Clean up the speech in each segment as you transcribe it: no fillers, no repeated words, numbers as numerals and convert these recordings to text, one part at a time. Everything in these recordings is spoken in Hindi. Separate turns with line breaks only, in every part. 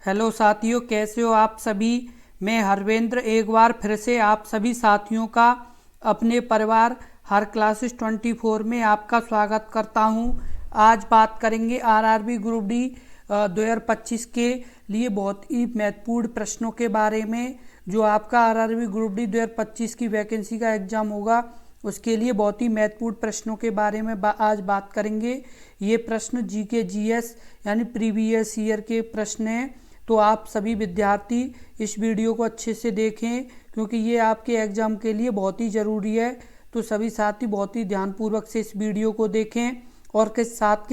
हेलो साथियों, कैसे हो आप सभी। मैं हरवेंद्र एक बार फिर से आप सभी साथियों का अपने परिवार हर क्लासेस 24 में आपका स्वागत करता हूं। आज बात करेंगे आरआरबी ग्रुप डी 2025 के लिए बहुत ही महत्वपूर्ण प्रश्नों के बारे में। जो आपका आरआरबी ग्रुप डी 2025 की वैकेंसी का एग्ज़ाम होगा उसके लिए बहुत ही महत्वपूर्ण प्रश्नों के बारे में आज बात करेंगे। ये प्रश्न जीके जीएस यानी प्रीवियस ईयर के प्रश्न हैं, तो आप सभी विद्यार्थी इस वीडियो को अच्छे से देखें क्योंकि ये आपके एग्ज़ाम के लिए बहुत ही ज़रूरी है। तो सभी साथी बहुत ही ध्यानपूर्वक से इस वीडियो को देखें और के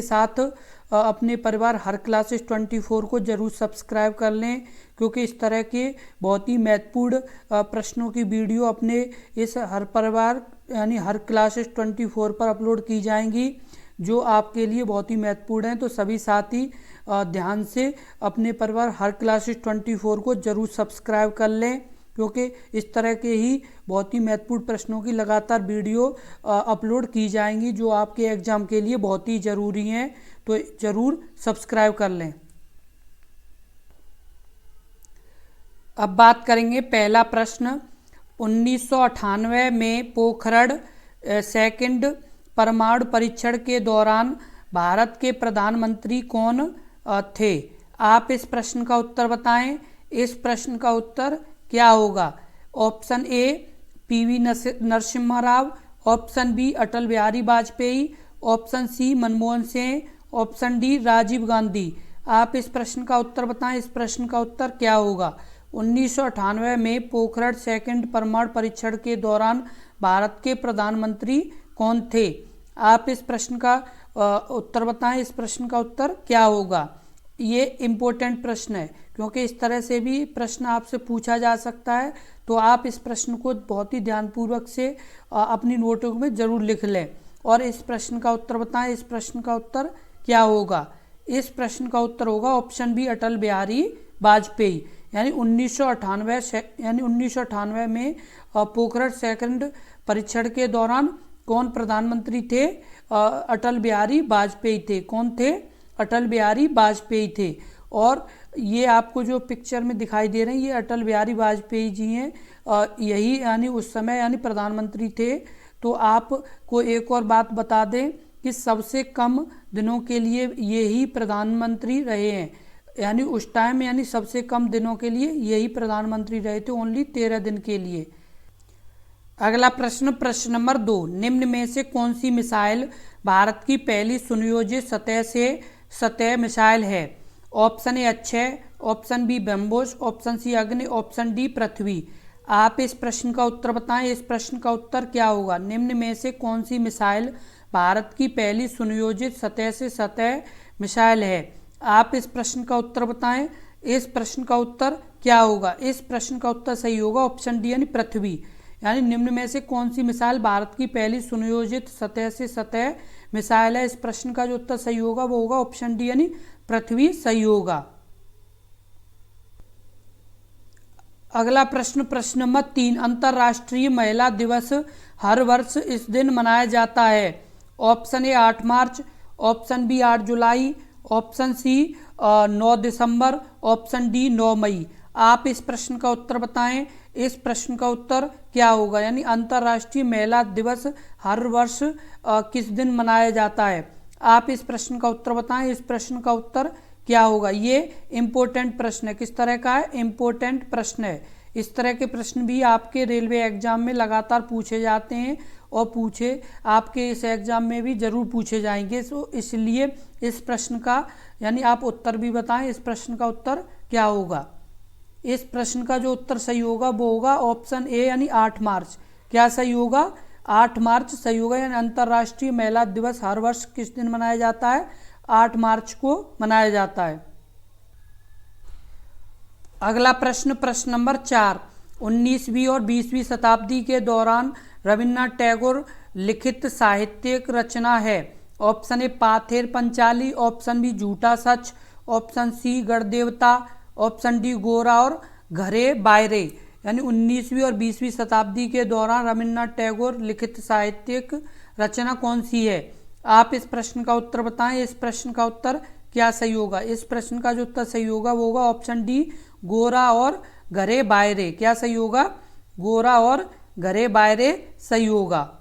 साथ अपने परिवार हर क्लासेस 24 को ज़रूर सब्सक्राइब कर लें क्योंकि इस तरह के बहुत ही महत्वपूर्ण प्रश्नों की वीडियो अपने इस हर परिवार यानी हर क्लासेस 24 पर अपलोड की जाएंगी जो आपके लिए बहुत ही महत्वपूर्ण है। तो सभी साथी ध्यान से अपने परिवार हर क्लासेस 24 को ज़रूर सब्सक्राइब कर लें क्योंकि इस तरह के ही बहुत ही महत्वपूर्ण प्रश्नों की लगातार वीडियो अपलोड की जाएंगी जो आपके एग्ज़ाम के लिए बहुत ही ज़रूरी हैं। तो ज़रूर सब्सक्राइब कर लें। अब बात करेंगे पहला प्रश्न। 1998 में पोखरण सेकंड परमाणु परीक्षण के दौरान भारत के प्रधानमंत्री कौन थे। आप इस प्रश्न का उत्तर बताएं। इस प्रश्न का उत्तर क्या होगा। Option A PV Narasimha Rao, option B Atal Bihari Vajpayee, option C Manmohan Singh, option D Rajiv Gandhi. आप इस प्रश्न का उत्तर बताएं। इस प्रश्न का उत्तर क्या होगा। 1998 में पोखरण सेकंड परमाणु परीक्षण के दौरान भारत के प्रधानमंत्री कौन थे। आप इस प्रश्न का उत्तर बताएं। इस प्रश्न का उत्तर क्या होगा। ये इम्पोर्टेंट प्रश्न है क्योंकि इस तरह से भी प्रश्न आपसे पूछा जा सकता है, तो आप इस प्रश्न को बहुत ही ध्यानपूर्वक से अपनी नोटबुक में ज़रूर लिख लें और इस प्रश्न का उत्तर बताएं। इस प्रश्न का उत्तर क्या होगा। इस प्रश्न का उत्तर होगा ऑप्शन बी अटल बिहारी वाजपेयी। यानी 1998 में पोखरण सेकंड परीक्षण के दौरान कौन प्रधानमंत्री थे। अटल बिहारी वाजपेयी थे। कौन थे। अटल बिहारी वाजपेयी थे। और ये आपको जो पिक्चर में दिखाई दे रहे हैं ये अटल बिहारी वाजपेयी जी हैं। यही यानी उस समय यानी प्रधानमंत्री थे। तो आपको एक और बात बता दें कि सबसे कम दिनों के लिए ये ही प्रधानमंत्री रहे हैं। यानी उस टाइम यानी सबसे कम दिनों के लिए यही प्रधानमंत्री रहे थे, ओनली 13 दिन के लिए। अगला प्रश्न, प्रश्न नंबर 2। निम्न में से कौन सी मिसाइल भारत की पहली सुनियोजित सतह से सतह मिसाइल है। Option A Akshay, option B BrahMos, option C Agni, option D पृथ्वी। आप इस प्रश्न का उत्तर बताएं। इस प्रश्न का उत्तर क्या होगा। निम्न में से कौन सी मिसाइल भारत की पहली सुनियोजित सतह से सतह मिसाइल है। आप इस प्रश्न का उत्तर बताएं। इस प्रश्न का उत्तर क्या होगा। इस प्रश्न का उत्तर सही होगा ऑप्शन डी यानी पृथ्वी। यानी निम्न में से कौन सी मिसाइल भारत की पहली सुनियोजित सतह से सतह मिसाइल है। इस प्रश्न का जो उत्तर सही होगा वो होगा ऑप्शन डी यानी पृथ्वी सही होगा। अगला प्रश्न, प्रश्न नंबर 3। अंतर्राष्ट्रीय महिला दिवस हर वर्ष इस दिन मनाया जाता है। Option A 8 March, option B 8 जुलाई, ऑप्शन सी 9 दिसंबर, ऑप्शन डी 9 मई। आप इस प्रश्न का उत्तर बताएं। इस प्रश्न का उत्तर क्या होगा। यानी अंतर्राष्ट्रीय महिला दिवस हर वर्ष किस दिन मनाया जाता है। आप इस प्रश्न का उत्तर बताएं। इस प्रश्न का उत्तर क्या होगा। ये इम्पोर्टेंट प्रश्न है। किस तरह का है। इम्पोर्टेंट प्रश्न है। इस तरह के प्रश्न भी आपके रेलवे एग्जाम में लगातार पूछे जाते हैं और आपके इस एग्जाम में भी ज़रूर पूछे जाएंगे। तो इसलिए इस प्रश्न का यानी आप उत्तर भी बताएं। इस प्रश्न का उत्तर क्या होगा। इस प्रश्न का जो उत्तर सही होगा वो होगा ऑप्शन ए यानी 8 मार्च। क्या सही होगा। 8 मार्च सही होगा। यानी अंतर्राष्ट्रीय महिला दिवस हर वर्ष किस दिन मनाया जाता है। 8 मार्च को मनाया जाता है। अगला प्रश्न, प्रश्न नंबर 4। 19वीं और 20वीं शताब्दी के दौरान रविन्द्रनाथ टैगोर लिखित साहित्यिक रचना है। ऑप्शन ए पाथेर पंचाली, ऑप्शन बी झूठा सच, option C Ganadevata, option D गोरा और घरे बायरे। यानी 19वीं और 20वीं शताब्दी के दौरान रविन्द्रनाथ टैगोर लिखित साहित्यिक रचना कौन सी है। आप इस प्रश्न का उत्तर बताएं। इस प्रश्न का उत्तर क्या सही होगा? इस प्रश्न का जो उत्तर सही होगा वो होगा ऑप्शन डी, गोरा और घरे बायरे। क्या सही होगा? गोरा और घरे बायरे सही होगा।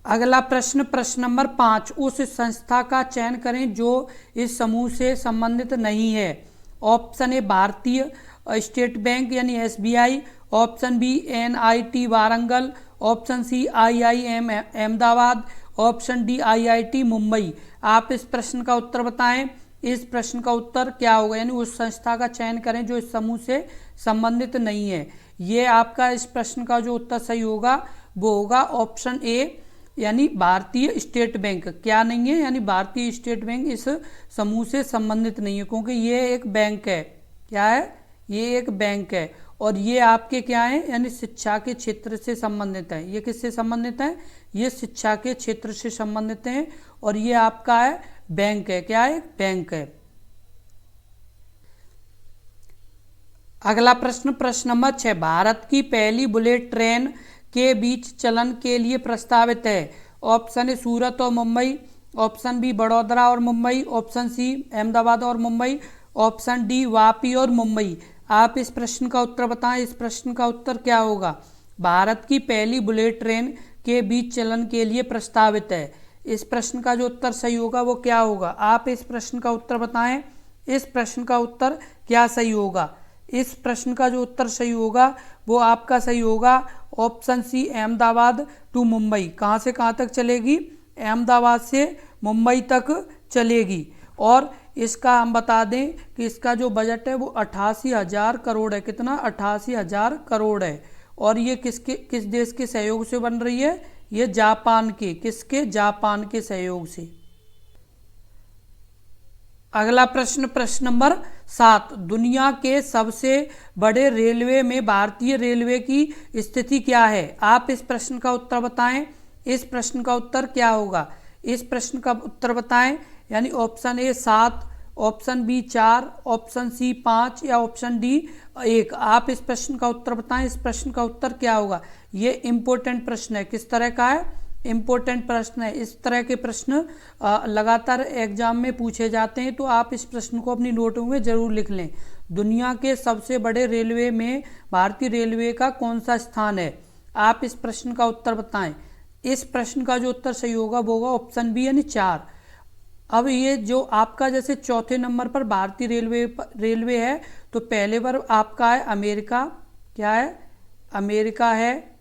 अगला प्रश्न, प्रश्न नंबर 5, उस संस्था का चयन करें जो इस समूह से संबंधित नहीं है। ऑप्शन ए भारतीय स्टेट बैंक यानी SBI, option B NIT Warangal, option C IIM Ahmedabad, option D IIT Mumbai. आप इस प्रश्न का उत्तर बताएं। इस प्रश्न का उत्तर क्या होगा? यानी उस संस्था का चयन करें जो इस समूह से संबंधित नहीं है। ये आपका इस प्रश्न का जो उत्तर सही होगा वो होगा ऑप्शन ए, यानी भारतीय स्टेट बैंक। क्या नहीं है? यानी भारतीय स्टेट बैंक इस समूह से संबंधित नहीं है, क्योंकि ये एक बैंक है। क्या है? ये एक बैंक है और ये आपके क्या है? यानी शिक्षा के क्षेत्र से संबंधित है। ये किससे संबंधित है? ये शिक्षा के क्षेत्र से संबंधित है और ये आपका है बैंक है। क्या है? बैंक है। अगला प्रश्न, प्रश्न नंबर 6, भारत की पहली बुलेट ट्रेन के बीच चलन के लिए प्रस्तावित है। ऑप्शन ए सूरत और मुंबई, ऑप्शन बी बड़ौदा और मुंबई, ऑप्शन सी अहमदाबाद और मुंबई, ऑप्शन डी वापी और मुंबई। आप इस प्रश्न का उत्तर बताएं। इस प्रश्न का उत्तर क्या होगा? भारत की पहली बुलेट ट्रेन के बीच चलन के लिए प्रस्तावित है। इस प्रश्न का जो उत्तर सही होगा वो क्या होगा? आप इस प्रश्न का उत्तर बताएं। इस प्रश्न का उत्तर क्या सही होगा? इस प्रश्न का जो उत्तर सही होगा वो आपका सही होगा option C, Ahmedabad to Mumbai. कहाँ से कहाँ तक चलेगी? अहमदाबाद से मुंबई तक चलेगी। और इसका हम बता दें कि इसका जो बजट है वो 88,000 करोड़ है। कितना? 88,000 करोड़ है। और ये किस देश के सहयोग से बन रही है? ये जापान के। किसके? जापान के सहयोग से। अगला प्रश्न, प्रश्न नंबर 7, दुनिया के सबसे बड़े रेलवे में भारतीय रेलवे की स्थिति क्या है? आप इस प्रश्न का उत्तर बताएं। इस प्रश्न का उत्तर क्या होगा? इस प्रश्न का उत्तर बताएं। यानी option A 7, option B 4, option C 5 या ऑप्शन डी 1। आप इस प्रश्न का उत्तर बताएं। इस प्रश्न का उत्तर क्या होगा? ये इम्पोर्टेंट प्रश्न है। किस तरह का है? इम्पोर्टेंट प्रश्न है। इस तरह के प्रश्न लगातार एग्जाम में पूछे जाते हैं, तो आप इस प्रश्न को अपनी नोटों में जरूर लिख लें। दुनिया के सबसे बड़े रेलवे में भारतीय रेलवे का कौन सा स्थान है? आप इस प्रश्न का उत्तर बताएं। इस प्रश्न का जो उत्तर सही होगा वो होगा ऑप्शन बी यानी 4। अब ये जो आपका जैसे चौथे नंबर पर भारतीय रेलवे है, तो पहले पर आपका है अमेरिका। क्या है? अमेरिका है।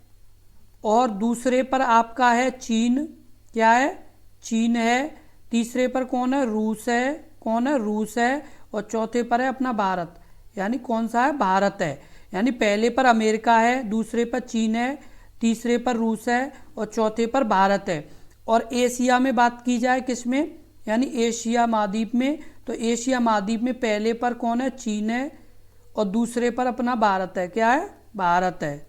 और दूसरे पर आपका है चीन। क्या है? चीन है। तीसरे पर कौन है? रूस है। कौन है? रूस है। और चौथे पर है अपना भारत। यानी कौन सा है? भारत है। यानी पहले पर अमेरिका है, दूसरे पर चीन है, तीसरे पर रूस है और चौथे पर भारत है। और एशिया में बात की जाए किसमें? यानी एशिया महाद्वीप में, तो एशिया महाद्वीप में पहले पर कौन है? चीन है और दूसरे पर अपना भारत है। क्या है? भारत है।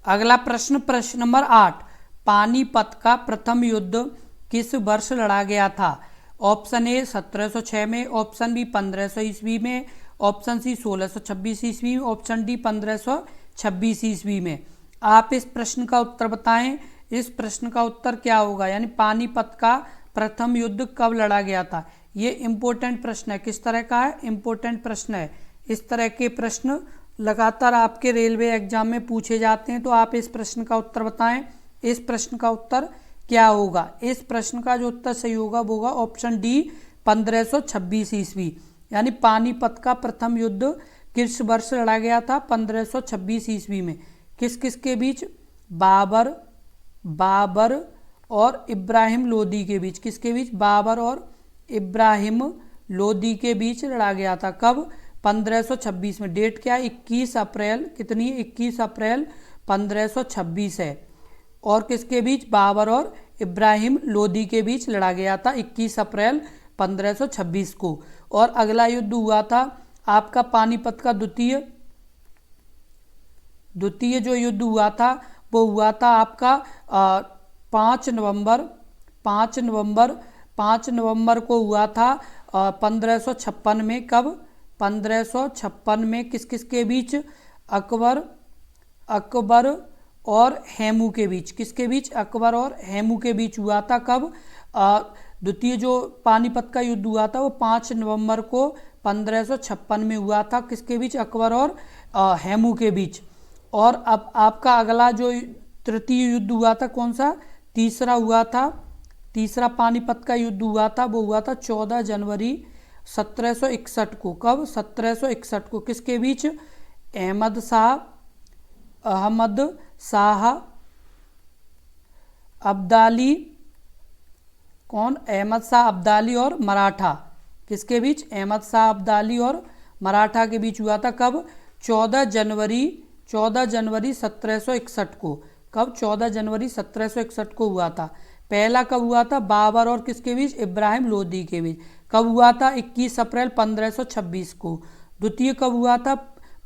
अगला प्रश्न, प्रश्न नंबर 8, पानीपत का प्रथम युद्ध किस वर्ष लड़ा गया था? ऑप्शन ए 1706 में, ऑप्शन बी 1500 ईस्वी में, ऑप्शन सी 1626 ईस्वी में, ऑप्शन डी 1526 ईस्वी में। आप इस प्रश्न का उत्तर बताएं। इस प्रश्न का उत्तर क्या होगा? यानी पानीपत का प्रथम युद्ध कब लड़ा गया था? ये इम्पोर्टेंट प्रश्न है। किस तरह का है? इम्पोर्टेंट प्रश्न है। इस तरह के प्रश्न लगातार आपके रेलवे एग्जाम में पूछे जाते हैं, तो आप इस प्रश्न का उत्तर बताएं। इस प्रश्न का उत्तर क्या होगा? इस प्रश्न का जो उत्तर सही होगा वो होगा ऑप्शन डी 1526 ईस्वी। यानी पानीपत का प्रथम युद्ध किस वर्ष लड़ा गया था? 1526 ईस्वी में। किस किस के बीच? बाबर और इब्राहिम लोदी के बीच। किसके बीच? बाबर और इब्राहिम लोदी के बीच लड़ा गया था। कब? 1526 में। डेट क्या है? 21 अप्रैल। कितनी? 21 अप्रैल 1526 है। और किसके बीच? बाबर और इब्राहिम लोदी के बीच लड़ा गया था 21 अप्रैल 1526 को। और अगला युद्ध हुआ था आपका पानीपत का द्वितीय जो युद्ध हुआ था वो हुआ था आपका 5 नवंबर को हुआ था 1556 में। कब? 1556 में। किस किस के बीच? अकबर और हेमू के बीच, किसके बीच, अकबर और हेमू के बीच हुआ था। कब, द्वितीय जो पानीपत का युद्ध हुआ था वो 5 नवंबर को 1556 में हुआ था, किसके बीच, अकबर और हेमू के बीच। और अब आपका अगला जो तृतीय युद्ध हुआ था कौन सा, तीसरा हुआ था, तीसरा पानीपत का युद्ध हुआ था, वो हुआ था 14 जनवरी 1761 को। कब, 1761 को, किसके बीच, अहमद शाह अब्दाली, कौन, अहमद शाह अब्दाली और मराठा, किसके बीच, अहमद शाह अब्दाली और मराठा के बीच हुआ था। कब, 14 जनवरी 1761 को। कब, 14 जनवरी 1761 को हुआ था। पहला कब हुआ था, बाबर और किसके बीच, इब्राहिम लोदी के बीच। कब हुआ था, 21 अप्रैल 1526 को। द्वितीय कब हुआ था,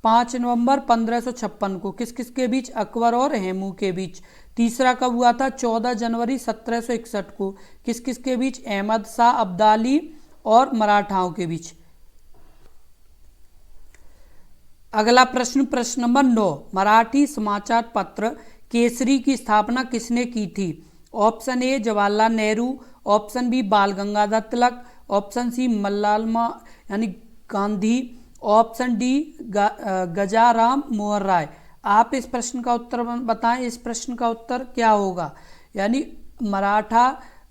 5 नवंबर 1556 को, किस किस के बीच, अकबर और हेमू के बीच। तीसरा कब हुआ था, 14 जनवरी 1761 को, किस किस के बीच, अहमद शाह अब्दाली और मराठाओं के बीच। अगला प्रश्न, प्रश्न नंबर 9, मराठी समाचार पत्र केसरी की स्थापना किसने की थी। Option A Jawaharlal Nehru, option B Bal Gangadhar Tilak, option C मल्लालमा यानी गांधी, ऑप्शन डी गजाराम मोहन राय। आप इस प्रश्न का उत्तर बताएं, इस प्रश्न का उत्तर क्या होगा। यानी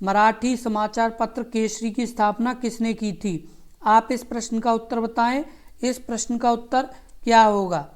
मराठी समाचार पत्र केसरी की स्थापना किसने की थी। आप इस प्रश्न का उत्तर बताएं, इस प्रश्न का उत्तर क्या होगा।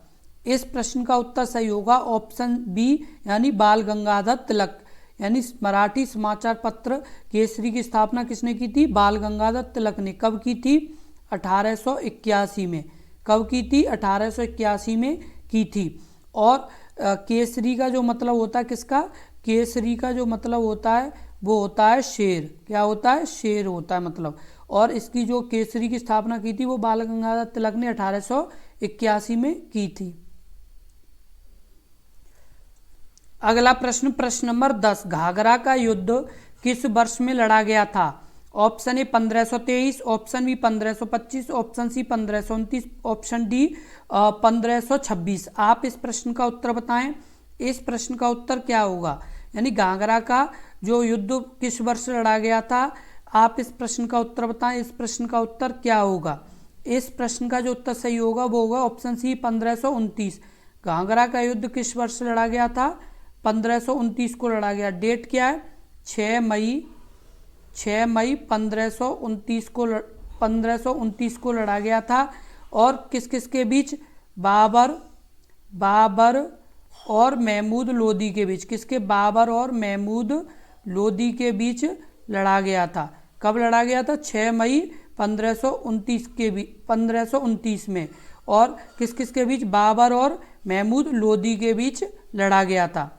इस प्रश्न का उत्तर सही होगा ऑप्शन बी यानी बाल गंगाधर तिलक। यानी मराठी समाचार पत्र केसरी की स्थापना किसने की थी, बाल गंगाधर तिलक ने। कब की थी, 1881 में। कब की थी, 1881 में की थी। और केसरी का जो मतलब होता है किसका, केसरी का जो मतलब होता है वो होता है शेर। क्या होता है, शेर होता है मतलब। और इसकी जो केसरी की स्थापना की थी वो बाल गंगाधर तिलक ने 1881 में की थी। अगला प्रश्न, प्रश्न नंबर 10, घाघरा का युद्ध किस वर्ष में लड़ा गया था। Option A 1523, option B 1525, option C 1529, option D 1526। आप इस प्रश्न का उत्तर बताएं, इस प्रश्न का उत्तर क्या होगा। यानी घाघरा का जो युद्ध किस वर्ष लड़ा गया था, आप इस प्रश्न का उत्तर बताएं, इस प्रश्न का उत्तर क्या होगा। इस प्रश्न का जो उत्तर सही होगा वो होगा ऑप्शन सी 1529। घाघरा का युद्ध किस वर्ष लड़ा गया था, 1529 को लड़ा गया। डेट क्या है, 6 मई 1529 को लड़ा गया था। और किस किस के बीच, बाबर और महमूद लोदी के बीच। किसके, बाबर और महमूद लोदी के बीच लड़ा गया था। कब लड़ा गया था, 6 मई 1529 में। और किस किस के बीच, बाबर और महमूद लोदी के बीच लड़ा गया था।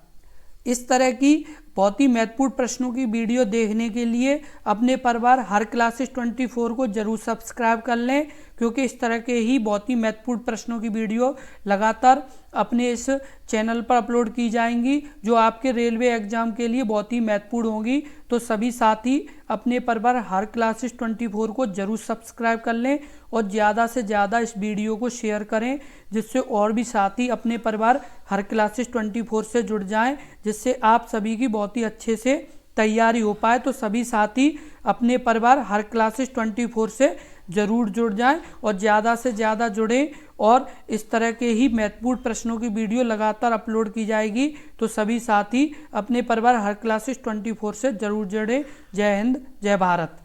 इस तरह की बहुत ही महत्वपूर्ण प्रश्नों की वीडियो देखने के लिए अपने परिवार हर क्लासेस 24 को जरूर सब्सक्राइब कर लें, क्योंकि इस तरह के ही बहुत ही महत्वपूर्ण प्रश्नों की वीडियो लगातार अपने इस चैनल पर अपलोड की जाएंगी, जो आपके रेलवे एग्जाम के लिए बहुत ही महत्वपूर्ण होंगी। तो सभी साथी अपने परिवार हर क्लासेस 24 को जरूर सब्सक्राइब कर लें और ज़्यादा से ज़्यादा इस वीडियो को शेयर करें, जिससे और भी साथी अपने परिवार हर क्लासेस 24 से जुड़ जाएं, जिससे आप सभी की बहुत ही अच्छे से तैयारी हो पाए। तो सभी साथी अपने परिवार हर क्लासेस 24 से ज़रूर जुड़ जाएं और ज़्यादा से ज़्यादा जुड़ें। और इस तरह के ही महत्वपूर्ण प्रश्नों की वीडियो लगातार अपलोड की जाएगी। तो सभी साथी अपने परिवार हर क्लासेस 24 से ज़रूर जुड़ें। जय हिंद, जय भारत।